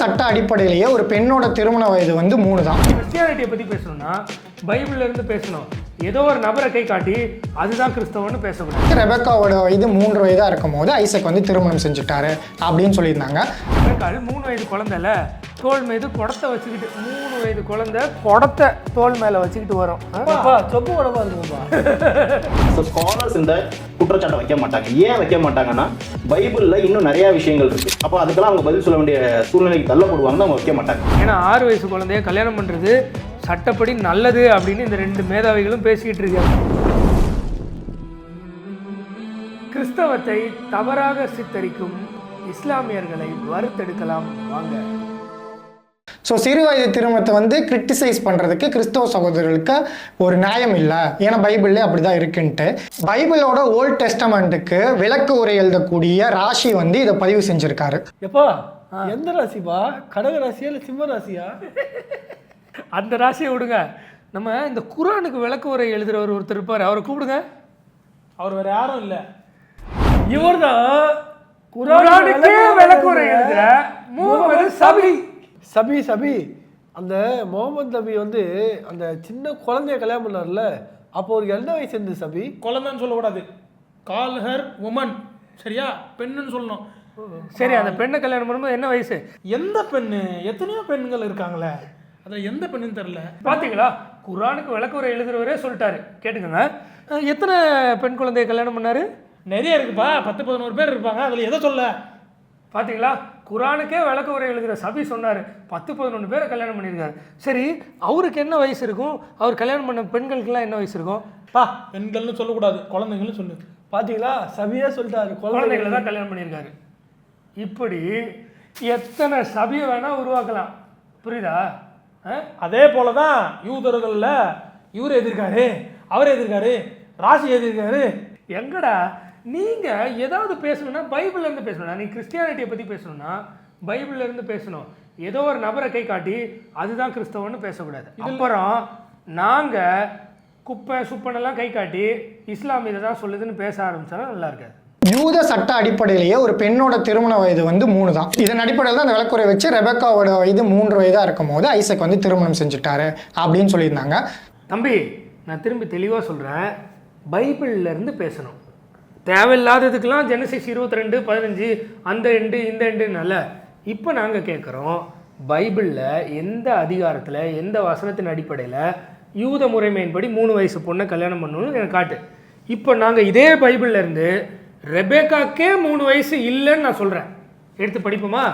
சட்ட அடிப்படையிலேயே ஒரு பெண்ணோட திருமண வயது வந்து 3 தான். கிறிஸ்டியானிட்டியை பற்றி பேசணும்னா பைபிள்ல இருந்து பேசணும். ஏதோ ஒரு நபரை கை காட்டி அதுதான் கிறிஸ்தவன்னு பேசக்கூடாது. ரெபெக்காவோட வயது 3 வயதாக இருக்கும் போது ஐசக் வந்து திருமணம் செஞ்சுட்டாரு அப்படின்னு சொல்லியிருந்தாங்க. ரெபெக்காள் 3 வயது குழந்தைல தோல் மீது குடத்தை வச்சுக்கிட்டு 3 வயது குழந்தை குடத்தை தோல் மேலே வச்சுக்கிட்டு வரும். சொப்பு குடமா இருக்குப்பா. ஸ்காலர்ஸ் இந்த குற்றச்சாட்டை வைக்க மாட்டாங்க. ஏன் வைக்க மாட்டாங்கன்னா பைபிளில் இன்னும் நிறைய விஷயங்கள் இருக்கு. அப்போ அதுக்கெல்லாம் அவங்க பதில் சொல்ல வேண்டிய சூழ்நிலைக்கு தள்ளப்படுவாங்கன்னு அவங்க வைக்க மாட்டாங்க. ஏன்னா 6 வயசு குழந்தைய கல்யாணம் பண்ணுறது சட்டப்படி நல்லது அப்படின்னு இந்த 2 மேதாவிகளும் பேசிக்கிட்டு இருக்காங்க. கிறிஸ்தவத்தை தவறாக சித்தரிக்கும் இஸ்லாமியர்களை வறுத்தெடுக்கலாம் வாங்க. ஸோ சிறு வயது திருமணத்தை வந்து கிரிட்டிசைஸ் பண்ணுறதுக்கு கிறிஸ்தவ சகோதரர்களுக்கு ஒரு நியாயம் இல்லை. ஏன்னா பைபிள்லேயே அப்படி தான் இருக்குன்ட்டு பைபிளோட ஓல்ட் டெஸ்டமெண்ட்டுக்கு விளக்கு உரை எழுதக்கூடிய ராசி வந்து இதை பதிவு செஞ்சுருக்காரு. எப்பா எந்த ராசிப்பா? கடக ராசியா இல்லை சிம்ம ராசியா? அந்த ராசியை விடுங்க. நம்ம இந்த குரானுக்கு விளக்கு உரை எழுதுறவர் ஒருத்தர் இருப்பார், அவரை கூப்பிடுங்க. அவர் வேற யாரும் இல்லை, இவர் தான் குரானுக்கே விளக்கு உரை எழுதுற முகமது சபி. சபி சபி அந்த முகமது நபி வந்து அந்த சின்ன குழந்தைய கல்யாணம் பண்ணார்ல, அப்போ அவருக்கு என்ன வயசு இருந்தது? சபி குழந்தைன்னு சொல்லக்கூடாது, கால் ஹர் உமன், சரியா? பெண்ணுன்னு சொல்லணும். சரி, அந்த பெண்ணை கல்யாணம் பண்ணும்போது என்ன வயசு? எந்த பெண்ணு? எத்தனையோ பெண்கள் இருக்காங்களே, அதில் எந்த பெண்ணுன்னு தெரில. பார்த்தீங்களா, குரானுக்கு விளக்கு உரை எழுதுறவரே சொல்லிட்டாரு. கேட்டுக்கோங்க, எத்தனை பெண் குழந்தைய கல்யாணம் பண்ணாரு? நிறைய இருக்குப்பா, 10-11 பேர் இருப்பாங்க. அதில் எதை சொல்ல? பார்த்தீங்களா, குரானுக்கே விளக்கு உரை எழுதுகிற சபி சொன்னார் 10-11 பேரை கல்யாணம் பண்ணியிருக்காரு. சரி, அவருக்கு என்ன வயசு இருக்கும்? அவர் கல்யாணம் பண்ண பெண்களுக்கெல்லாம் என்ன வயசு இருக்கும்? பெண்கள்னு சொல்லக்கூடாது, குழந்தைங்கள்னு சொல்லு. பார்த்தீங்களா, சபியா சொல்லிட்டாரு, குழந்தைகளை தான் கல்யாணம் பண்ணியிருக்காரு. இப்படி எத்தனை சபியை வேணால் உருவாக்கலாம், புரியுதா? அதே போல தான் யூதர்களில் இவர் எதிர்க்காரு, அவர் எதிர்க்காரு, ராசி எதிர்க்காரு. எங்கடா நீங்கள் ஏதாவது பேசணும்னா பைபிள்லேருந்து பேசணும்னா, நீ கிறிஸ்டியானிட்டியை பற்றி பேசணும்னா பைபிள்லேருந்து பேசணும். ஏதோ ஒரு நபரை கை காட்டி அதுதான் கிறிஸ்தவன்னு பேசக்கூடாது. அப்புறம் நாங்கள் குப்பை சுப்பனெல்லாம் கை காட்டி இஸ்லாம் இதை தான் சொல்லுதுன்னு பேச ஆரம்பித்தாலும் நல்லா இருக்காது. யூத சட்ட அடிப்படையிலேயே ஒரு பெண்ணோட திருமண வயது வந்து 3 தான். இதன் அடிப்படையில் தான் அந்த விளக்குறை வச்சு ரெபெக்காவோட வயது 3 வயதாக இருக்கும் போது ஐசக் வந்து திருமணம் செஞ்சுட்டாரு அப்படின்னு சொல்லியிருந்தாங்க. தம்பி, நான் திரும்பி தெளிவாக சொல்கிறேன், பைபிள்லேருந்து பேசணும். தேவையில்லாததுக்கெல்லாம் ஜெனசிஸ் 22:15 அந்த எண்டு இந்த எண்டுனால. இப்போ நாங்கள் கேட்குறோம், பைபிளில் எந்த அதிகாரத்தில் எந்த வசனத்தின் அடிப்படையில் யூத முறைமையின்படி 3 வயசு பொண்ணை கல்யாணம் பண்ணணும்னு எனக்கு காட்டு. இப்போ நாங்கள் இதே பைபிள்லேருந்து ரெபெக்காக்கே 3 வயசு இல்லைன்னு நான் சொல்கிறேன். எடுத்து படிப்போமா?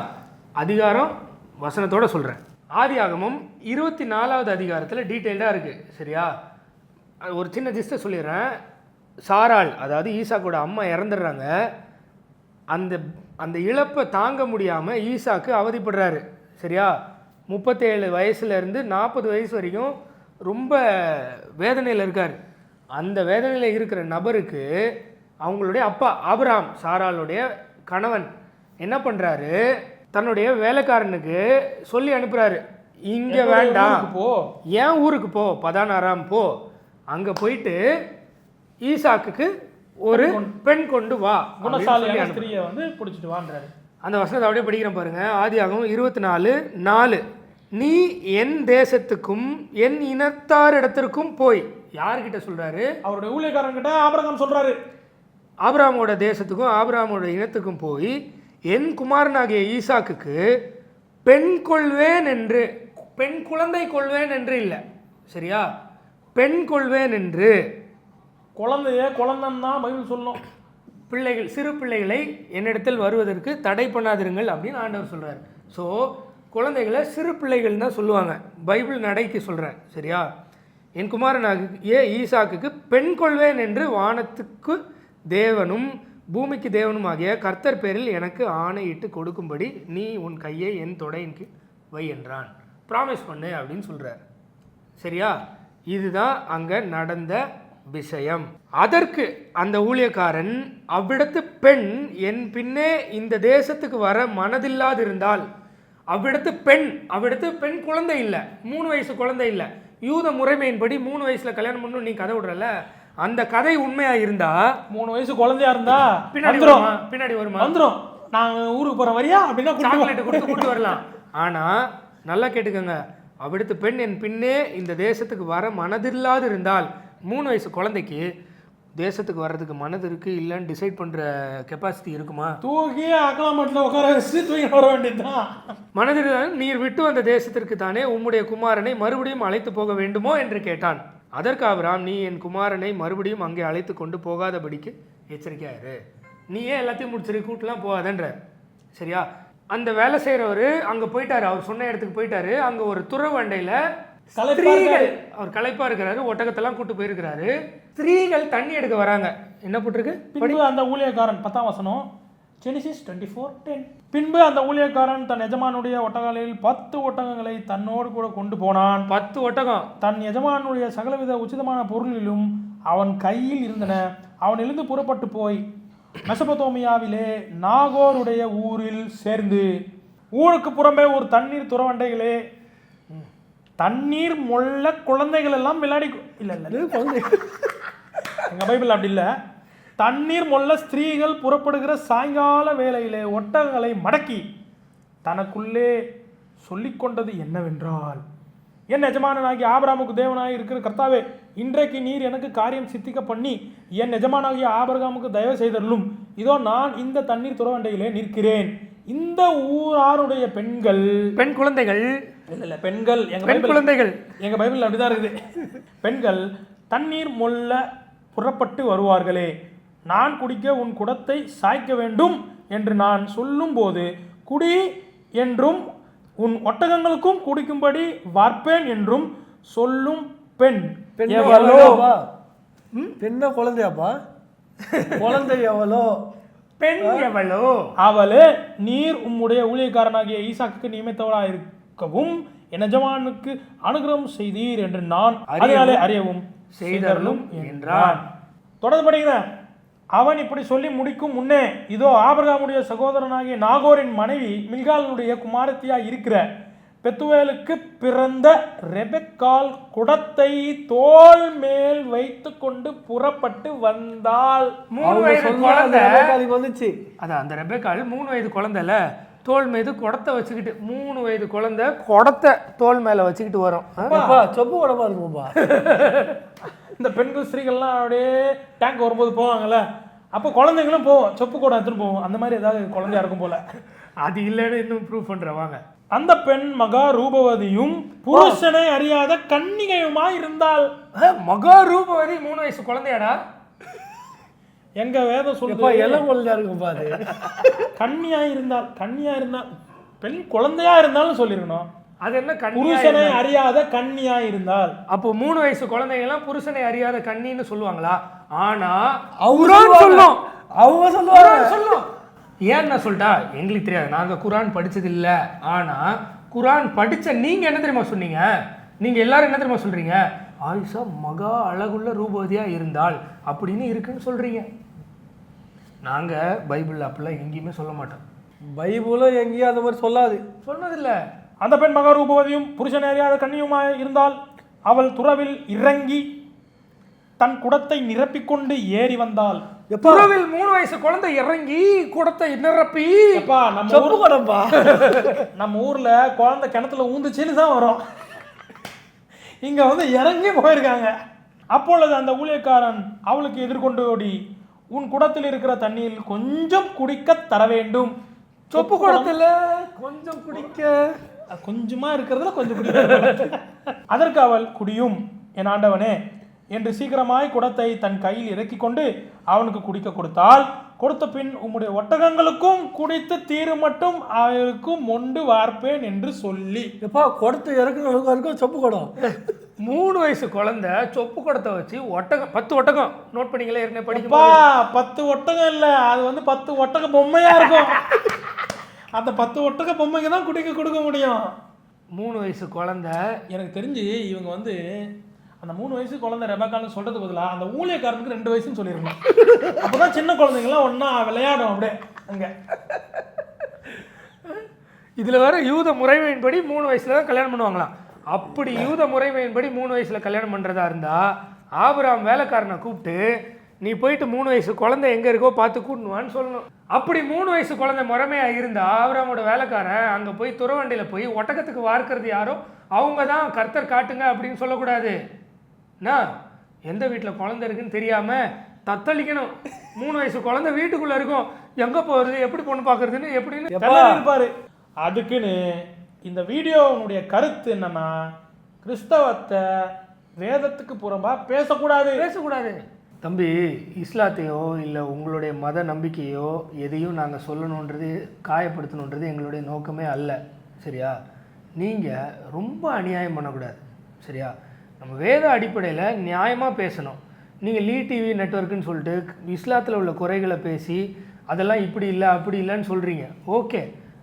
அதிகாரம் வசனத்தோடு சொல்கிறேன். ஆதியாகமம் 24வது அதிகாரத்தில் டீட்டெயில்டாக இருக்குது, சரியா? ஒரு சின்ன ஜிஸ்ட்டை சொல்லிடுறேன். சாராள், அதாவது ஈசாக்கோட அம்மா இறந்துடுறாங்க. அந்த இழப்பை தாங்க முடியாமல் ஈசாக்கு அவதிப்படுறாரு, சரியா? 37 வயசுலேருந்து 40 வயசு வரைக்கும் ரொம்ப வேதனையில் இருக்கார். அந்த வேதனையில் இருக்கிற நபருக்கு அவங்களுடைய அப்பா ஆபிரகாம், சாராளுடைய கணவன், என்ன பண்ணுறாரு, தன்னுடைய வேலைக்காரனுக்கு சொல்லி அனுப்புகிறாரு, இங்கே வேண்டாம், ஏன் ஊருக்கு போ, பதான் ஆராம் போ, அங்கே போயிட்டு ஈசாக்குக்கு ஒரு பெண் கொண்டு வா, குணசாலியான ஸ்திரியை வந்து பிடிச்சிட்டு வான்றாரு. அந்த வசனத்தை அப்படியே படிக்கிறேன் பாருங்க. ஆதியாகமம் 24:4, நீ என் தேசத்துக்கும் என் இனத்தாரிடத்திற்கும் போய். யார்கிட்ட சொல்றாரு? அவருடைய ஊழியக்காரங்கிட்ட ஆபிரகாம் சொல்றாரு. ஆபிரகாமோட தேசத்துக்கும் ஆபிரகாமோட இனத்துக்கும் போய் என் குமாரனாகிய ஈசாக்குக்கு பெண் கொள்வேன் என்று, பெண் குழந்தை கொள்வேன் என்று இல்லை, சரியா? பெண் கொள்வேன் என்று. குழந்தைன்னு தான் பைபிள் சொல்லணும். பிள்ளைகள், சிறு பிள்ளைகளை என்னிடத்தில் வருவதற்கு தடை பண்ணாதிருங்கள் அப்படின்னு ஆண்டவர் சொல்கிறார். ஸோ குழந்தைகளை சிறு பிள்ளைகள் தான் சொல்லுவாங்க, பைபிள் நடைக்கு சொல்கிறேன், சரியா? என் குமாரனாகிய ஈசாக்குக்கு பெண் கொள்வேன் என்று வானத்துக்கு தேவனும் பூமிக்கு தேவனும் ஆகிய கர்த்தர் பேரில் எனக்கு ஆணையிட்டு கொடுக்கும்படி நீ உன் கையை என் தொடையின் கீழ் வை என்றான். ப்ராமிஸ் பண்ணு அப்படின்னு சொல்கிறார், சரியா? இதுதான் அங்கே நடந்த விஷயம். அதற்கு அந்த ஊழியக்காரன், அவ்விடத்து பெண் என் பின்னே இந்த தேசத்துக்கு வர மனதில்லாதிருந்தால், அவ்விடத்து பெண் குழந்தை இல்லை, 3 வயசு குழந்தை இல்லை, யூத முறைமையின்படி 3 வயசுல கல்யாணம் பண்ணணும் நீ கதை விடுறல, அந்த கதை உண்மையா இருந்தா 3 வயசு குழந்தையா இருந்தா பின்னாடி வருமா? வந்துடும். நாங்கள் ஊருக்கு போகிற வரியா அப்படின்னா சாக்லேட் கொடுத்து கூட்டு வரலாம். ஆனால் நல்லா கேட்டுக்கோங்க, அவ்விடத்து பெண் என் பின்னே இந்த தேசத்துக்கு வர மனதில்லாது இருந்தால் 3 வயசு குழந்தைக்கு தேசத்துக்கு வர்றதுக்கு மனது இருக்குது இல்லைன்னு டிசைட் பண்ணுற கெப்பாசிட்டி இருக்குமா? தூக்கி அக்கலாமட்டில் உட்கார வச்சு தூக்கி வர வேண்டியதுதான். மனதில் நீர் விட்டு வந்த தேசத்திற்கு தானே உம்முடைய குமாரனை மறுபடியும் அழைத்து போக வேண்டுமோ என்று கேட்டான். அதற்கு ஆபிரகாம், நீ என் குமாரனை மறுபடியும் அங்கே அழைத்து கொண்டு போகாதபடிக்கு எச்சரிக்கையாயிரு. நீ ஏன் எல்லாத்தையும் முடிச்சிரு, கூட்டெலாம் போகாதன்ற. சரியா? அந்த வேலை செய்கிறவர் அங்கே போயிட்டாரு, அவர் சொன்ன இடத்துக்கு போயிட்டாரு. அங்கே ஒரு துறவண்டையில் ஸ்திரீகள், அவர் களைப்பா இருக்கிறாரு, ஒட்டகத்தெல்லாம் கூட்டு போயிருக்கிறாரு. ஸ்திரீகள் தண்ணி எடுக்க வராங்க. என்ன போட்டிருக்கு? பின்பு அந்த ஊழியக்காரன் 10ஆம் வசனம், ஜெனிசிஸ் 24:10. பின்பு அந்த ஊழியக்காரன் தன் எஜமானுடைய ஒட்டகங்களில் 10 ஒட்டகங்களை தன்னோடு கூட கொண்டு போனான். 10 ஒட்டகம் தன் எஜமானுடைய சகலவித உச்சிதமான பொருளிலும் அவன் கையில் இருந்தன. அவன் எழுந்து புறப்பட்டு போய் மெசபதோமியாவிலே நாகோருடைய ஊரில் சேர்ந்து ஊருக்கு புறம்பே ஒரு தண்ணீர் துறவண்டைகளே தண்ணீர் மொள்ள குழந்தைகள் எல்லாம் விளையாடி இல்லை எங்க பைபிள் அப்படி இல்லை. தண்ணீர் மொள்ள ஸ்திரீகள் புறப்படுகிற சாயங்கால வேளையிலே ஒட்டகங்களை மடக்கி தனக்குள்ளே சொல்லிக்கொண்டது என்னவென்றால், என் எஜமானனாகி ஆபிரகாமுக்கு தேவனாக இருக்கிற கர்த்தாவே, இன்றைக்கு நீர் எனக்கு காரியம் சித்திக்க பண்ணி என் எஜமானாகிய ஆபிரகாமுக்கு தயவு செய்தருளும். இதோ நான் இந்த தண்ணீர் துறவண்டையிலே நிற்கிறேன். இந்த ஊராருடைய பெண்கள், பெண் குழந்தைகள் இல்ல பெண்கள், பெண் குழந்தைகள் எங்க பைபிள் அப்படிதான் இருக்குது. பெண்கள் தண்ணீர் மொள்ள புறப்பட்டு வருவார்களே, நான் குடிக்க உன் குடத்தை சாய்க்க வேண்டும் என்று நான் சொல்லும்போது குடி என்றும் உன் ஒட்டகங்களுக்கும் குடிக்கும்படி வார்ப்பேன் என்றும் சொல்லும் பெண் எவளோ? பெண்ணா குழந்தையாப்பா? குழந்தை எவளோ? பெண் எவளோ? அவளே, நீர் உம்முடைய ஊழியக்காரனாகிய ஈசாக்குக்கு நியமித்தவளாக இருக்கவும் என் எஜமானுக்கு அனுகிரகம் செய்தீர் என்று நான் அதனாலே அறியவும் செய்தருளும் என்றான். தொடர்ந்து படிக்கிறேன். அவன் இப்படி சொல்லி முடிக்கும் முன்னே, இதோ ஆபிரகாமுடைய சகோதரனாகிய நாகோரின் மனைவி மில்காலுடைய குமாரத்தியாய் இருக்கிற பெத்துவேலுக்கு பிறந்த ரெபெக்காள் குடத்தை தோள் மேல் வைத்து கொண்டு புறப்பட்டு வந்தாள். 3 வயது குழந்தை வந்துச்சு. அதான் அந்த ரெபெக்காள் 3 வயது குழந்தைல தோல் மீது குடத்தை வச்சுக்கிட்டு, 3 வயது குழந்தை குடத்தை தோல் மேல வச்சுக்கிட்டு வரும். சொப்பு குடமா இருக்கும்பா. இந்த பெண்கள் ஸ்திரீகள்லாம் அப்படியே டேங்க் வரும்போது போவாங்கல்ல, அப்போ குழந்தைங்களும் போவோம், சொப்பு கூட எடுத்துன்னு போவோம். அந்த மாதிரி ஏதாவது குழந்தையா இருக்கும் போல. அது இல்லைன்னு இன்னும் ப்ரூவ் பண்ற வாங்க. அந்த பெண் மகா ரூபவதியும் புருஷனை அறியாத கன்னிகையுமாய் இருந்தாள். மகா ரூபவதி 3 வயசு குழந்தையாடா? எங்க வேதம் சொல்லுப்பா, எல்லாம் குழந்தையா இருக்கும்பா. அது கன்னியா இருந்தால், கன்னியா இருந்தால், பெண் குழந்தையா இருந்தாலும் சொல்லிருக்கணும். அது என்ன புருஷனை அறியாத கன்னியா இருந்தால்? அப்போ 3 வயசு குழந்தைங்க எல்லாம் புருஷனை அறியாத கன்னின்னு சொல்லுவாங்களா? ஆனா அவங்க சொல்லும், அவங்க சொல்லுவாங்க. ஏன் நான் சொல்லிட்டா, எங்களுக்கு தெரியாது, நாங்க குரான் படிச்சது இல்ல. ஆனா குரான் படிச்ச நீங்க என்ன தெரியுமா சொன்னீங்க? நீங்க எல்லாரும் என்ன தெரியுமா சொல்றீங்க? ஆயிஷா மகா அழகுள்ள ரூபவதியா இருந்தால் அப்படின்னு இருக்குன்னு சொல்றீங்க. நாங்க பைபிள் அப்படிலாம் எங்கேயுமே சொல்ல மாட்டோம். பைபிளும் எங்கேயும் அந்த மாதிரி சொல்லாது, சொன்னதில்லை. அந்த பெண் மகா ரூபவதியும் புருஷனை அறியாத கன்னியுமாய் இருந்தால் அவள் துறவில் இறங்கி தன் குடத்தை நிரப்பிக்கொண்டு ஏறி வந்தாள். துறவில் 3 வயசு குழந்தை இறங்கி குடத்தை நிரப்பி, நம்ம ஊர்ல குழந்தை கிணத்துல ஊந்துச்சுன்னு தான் வரும். இங்க வந்து இறங்கி போயிருக்காங்க. அப்பொழுது அந்த ஊழியக்காரன் அவளுக்கு எதிர்கொண்டு ஓடி, உன் குடத்தில் இருக்கிற தண்ணீர் கொஞ்சம் குடிக்க தர வேண்டும். சொப்பு குடத்துல கொஞ்சம் குடிக்க, கொஞ்சமா இருக்கிறதுல கொஞ்சம் குடிக்க. அதற்கு அவள், குடியும் என் ஆண்டவனே என்று சீக்கிரமாய் குடத்தை தன் கையில் இறக்கி கொண்டு அவனுக்கு குடிக்க கொடுத்தாள். கொடுத்த பின், உம்முடைய ஒட்டகங்களுக்கும் குடித்து தீரு மட்டும் அவருக்கும் மொண்டு வார்ப்பேன் என்று சொல்லி. எப்பா குடத்தை இறக்குறவங்களுக்கும் சொப்பு குடம். 3 வயசு குழந்தை சொப்பு குடத்தை வச்சு ஒட்டகம், 10 ஒட்டகம் நோட் பண்ணிங்களே, ஏற்கனவே படிக்கப்பா 10 ஒட்டகம் இல்ல, அது வந்து 10 ஒட்டக பொம்மையா இருக்கும். அந்த 10 ஒட்டக பொம்மைக்கு தான் குடிக்க கொடுக்க முடியும். 3 வயசு குழந்தை. எனக்கு தெரிஞ்சு இவங்க வந்து அந்த 3 வயசு குழந்தை ரெபக்கால்னு சொல்றது பதிலாக அந்த ஊழியக்காரனுக்கு 2 வயசுன்னு சொல்லிருக்கணும். அப்பதான் சின்ன குழந்தைங்களாம் ஒன்னா விளையாடும் அப்படியே அங்க. இதுல வேற யூத முறைமையின்படி 3 வயசுல தான் கல்யாணம் பண்ணுவாங்களாம். அப்படி யூத முறைமையின்படி 3 வயசுல கல்யாணம் பண்றதா இருந்தா ஆபிரகாம் வேலைக்காரனை கூப்பிட்டு, நீ போயிட்டு 3 வயசு குழந்தை எங்கே இருக்கோ பார்த்து கூட்டணுவான்னு சொல்லணும். அப்படி 3 வயசு குழந்தை முறைமையாக இருந்தால் ஆபிரகாமோட வேலைக்காரன் அங்கே போய் துறவண்டியில் போய் ஒட்டகத்துக்கு வார்க்கிறது யாரோ அவங்க தான் கர்த்தர் காட்டுங்க அப்படின்னு சொல்லக்கூடாது. என்ன எந்த வீட்டில் குழந்தை இருக்குன்னு தெரியாமல் தத்தளிக்கணும். 3 வயசு குழந்தை வீட்டுக்குள்ளே இருக்கும், எங்கே போகிறது, எப்படி பொண்ணு பார்க்குறதுன்னு எப்படின்னு இருப்பாரு. அதுக்குன்னு இந்த வீடியோனுடைய கருத்து என்னன்னா, கிறிஸ்தவத்தை வேதத்துக்கு புறம்பா பேசக்கூடாது. தம்பி, இஸ்லாத்தையோ இல்லை உங்களுடைய மத நம்பிக்கையோ எதையும் நாங்கள் சொல்லணுன்றது காயப்படுத்தணுன்றது எங்களுடைய நோக்கமே அல்ல. சரியா? நீங்கள் ரொம்ப அநியாயம் பண்ணக்கூடாது. சரியா? நம்ம வேத அடிப்படையில் நியாயமாக பேசணும். நீங்கள் லீ டிவி நெட்வொர்க்குன்னு சொல்லிட்டு இஸ்லாத்தில் உள்ள குறைகளை பேசி அதெல்லாம் இப்படி இல்லை அப்படி இல்லைன்னு சொல்கிறீங்க. ஓகே,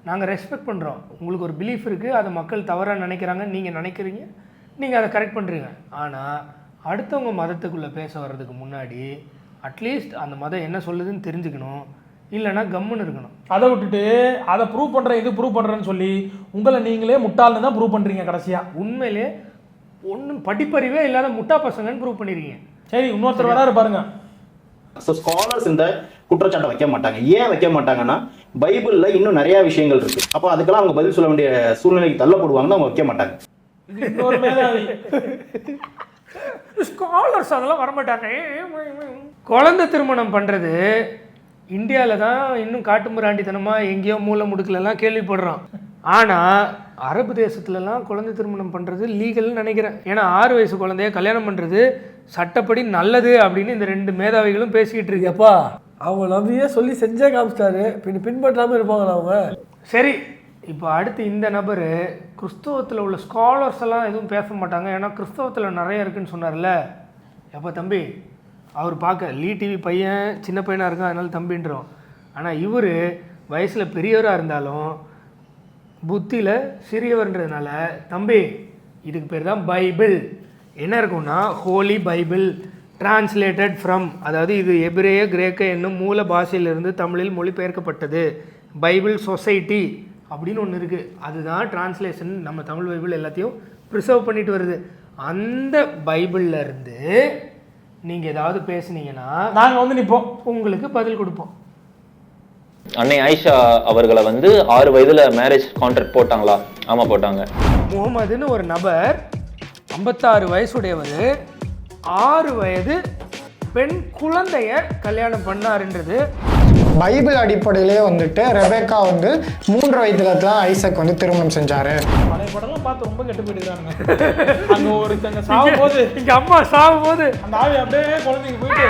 நாங்கள் ரெஸ்பெக்ட் பண்ணுறோம். உங்களுக்கு ஒரு பிலீஃப் இருக்குது, அதை மக்கள் தவறாக நினைக்கிறாங்கன்னு நீங்கள் நினைக்கிறீங்க, நீங்கள் அதை கரெக்ட் பண்ணுறீங்க. ஆனால் அடுத்தவங்க மதத்துக்குள்ளே பேச வர்றதுக்கு முன்னாடி அட்லீஸ்ட் அந்த மதம் என்ன சொல்லுதுன்னு தெரிஞ்சுக்கணும், இல்லைன்னா கம்முன்னு இருக்கணும். அதை விட்டுட்டு அதை ப்ரூவ் பண்ணுறேன் இது ப்ரூவ் பண்ணுறேன்னு சொல்லி உங்களை நீங்களே முட்டாள்னு தான் ப்ரூவ் பண்ணுறீங்க. கடைசியாக உண்மையிலே ஒன்றும் படிப்பறிவே இல்லாத முட்டா பசங்கன்னு ப்ரூவ் பண்ணிருக்கீங்க. சரி, இன்னொருத்தர் வராரு பாருங்க. ஸோ ஸ்காலர்ஸ் இந்த குற்றச்சாட்டை வைக்க மாட்டாங்க. ஏன் வைக்க மாட்டாங்கன்னா, பைபிளில் இன்னும் நிறைய விஷயங்கள் இருக்கு. அப்போ அதுக்கெல்லாம் அவங்க பதில் சொல்ல வேண்டிய சூழ்நிலைக்கு தள்ளப்படுவாங்கன்னு அவங்க வைக்க மாட்டாங்க. இன்னொரு மேதாவி ஸ்காலர்ஸ் அதெல்லாம் வரமாட்டாங்க. குழந்தை திருமணம் பண்ணுறது இந்தியாவில் தான் இன்னும் காட்டுமிராண்டித்தனமாக எங்கேயோ மூலை முடுக்கலெல்லாம் கேள்விப்படுறோம். ஆனால் அரபு தேசத்துலலாம் குழந்தை திருமணம் பண்ணுறது லீகல்னு நினைக்கிறேன். ஏன்னா 6 வயசு குழந்தைய கல்யாணம் பண்ணுறது சட்டப்படி நல்லது அப்படின்னு இந்த 2 மேதாவிகளும் பேசிக்கிட்டு இருக்கப்பா. அவங்க நம்பியே சொல்லி செஞ்சே காமிச்சிட்டாரு, பின்பற்றாமல் இருப்பாங்களா அவங்க? சரி, இப்போ அடுத்து இந்த நபர் கிறிஸ்தவத்தில் உள்ள ஸ்காலர்ஸ் எல்லாம் எதுவும் பேச மாட்டாங்க, ஏன்னா கிறிஸ்தவத்தில் நிறைய இருக்குன்னு சொன்னார்ல. எப்போ தம்பி, அவர் பார்க்க லீ டிவி பையன் சின்ன பையனாக இருக்கான், அதனால தம்பின்றோம். ஆனால் இவர் வயசில் பெரியவராக இருந்தாலும் புத்தியில் சிறியவர்ன்றதுனால தம்பி இதுக்கு பேர் தான் பைபிள். என்ன இருக்கும்னா ஹோலி பைபிள் டிரான்ஸ்லேட்டட் ஃப்ரம், அதாவது இது எபிரேய கிரேக்க என்னும் மூல பாஷையிலிருந்து தமிழில் மொழிபெயர்க்கப்பட்டது. பைபிள் சொசைட்டி அப்படின்னு ஒன்று இருக்குது, அதுதான் டிரான்ஸ்லேஷன். நம்ம தமிழ் பைபிள் எல்லாத்தையும் ப்ரிசர்வ் பண்ணிட்டு வருது. அந்த பைபிளில் இருந்து நீங்கள் ஏதாவது பேசுனீங்கன்னா நாங்கள் வந்து நிற்போம், உங்களுக்கு பதில் கொடுப்போம். அன்னை ஆயிஷா அவர்களை 6 வயதுல மேரேஜ் கான்ட்ராக்ட் போட்டாங்களா? ஆமா போட்டாங்க. முகமதுன்னு ஒரு நபர் 56 வயசுடையவர் 6 வயது பெண் குழந்தைய கல்யாணம் பண்ணாருன்றது பைபிள் அடிப்படையிலே ரெபேக்கா 3 வயதுல தான் ஐசக் திருமணம் செஞ்சாரு. பழைய படம்லாம் பார்த்து ரொம்ப கெட்டு போயிடுறாங்க. அங்கே ஒருத்தங்க சாகும் போது இங்கே அம்மா சாகும் போது அந்த ஆவி அப்படியே குழந்தைங்க போயிட்டு.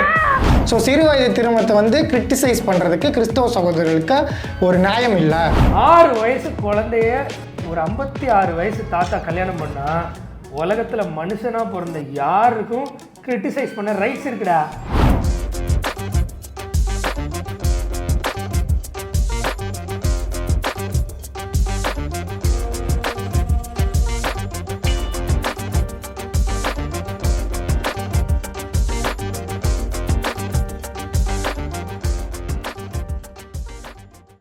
ஸோ சிறு வயது திருமணத்தை கிரிட்டிசைஸ் பண்ணுறதுக்கு கிறிஸ்தவ சகோதரர்களுக்கு ஒரு நியாயம் இல்லை. 6 வயசு குழந்தைய ஒரு 56 வயசு தாத்தா கல்யாணம் பண்ணால் உலகத்தில் மனுஷனாக பிறந்த யாருக்கும் கிரிட்டிசைஸ் பண்ண ரைட்ஸ் இருக்குடா.